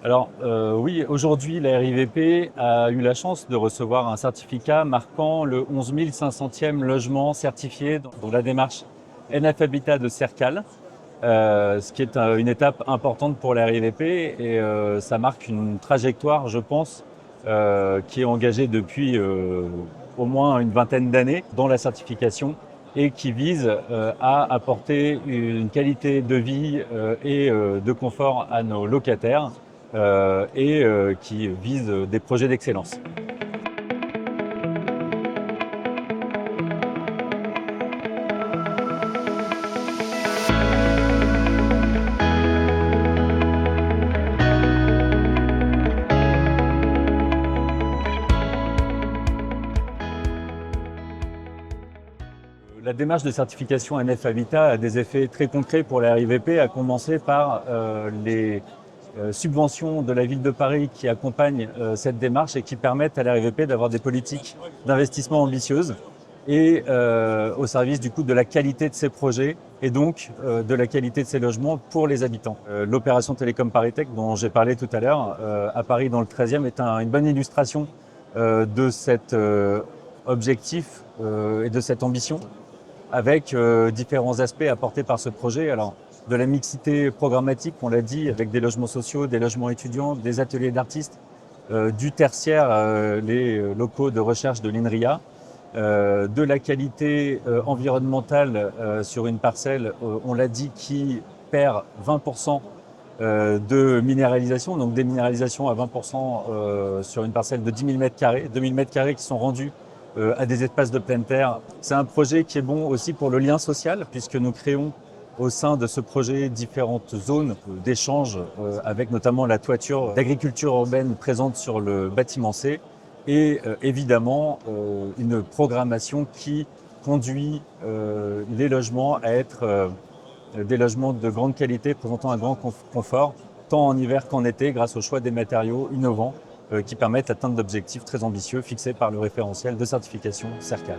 Oui, aujourd'hui, la RIVP a eu la chance de recevoir un certificat marquant le 11 500e logement certifié dans la démarche NF Habitat de Cercal, ce qui est une étape importante pour la RIVP et ça marque une trajectoire, je pense, qui est engagée depuis au moins une vingtaine d'années dans la certification et qui vise à apporter une qualité de vie et de confort à nos locataires qui vise des projets d'excellence. La démarche de certification NF Habitat a des effets très concrets pour la RIVP, à commencer par les subventions de la ville de Paris qui accompagnent cette démarche et qui permettent à la RIVP d'avoir des politiques d'investissement ambitieuses et au service du coup de la qualité de ces projets et donc de la qualité de ces logements pour les habitants. L'opération Télécom ParisTech dont j'ai parlé tout à l'heure à Paris dans le 13e est une bonne illustration de cet objectif et de cette ambition avec différents aspects apportés par ce projet. Alors, de la mixité programmatique, on l'a dit, avec des logements sociaux, des logements étudiants, des ateliers d'artistes, du tertiaire, les locaux de recherche de l'INRIA, de la qualité environnementale sur une parcelle, on l'a dit, qui perd 20% de minéralisation, donc des minéralisations à 20% sur une parcelle de 10 000 m², 2 000 m² qui sont rendus à des espaces de pleine terre. C'est un projet qui est bon aussi pour le lien social, puisque nous créons au sein de ce projet différentes zones d'échange avec notamment la toiture d'agriculture urbaine présente sur le bâtiment C et évidemment une programmation qui conduit les logements à être des logements de grande qualité présentant un grand confort tant en hiver qu'en été grâce au choix des matériaux innovants qui permettent d'atteindre d'objectifs très ambitieux fixés par le référentiel de certification Cercal.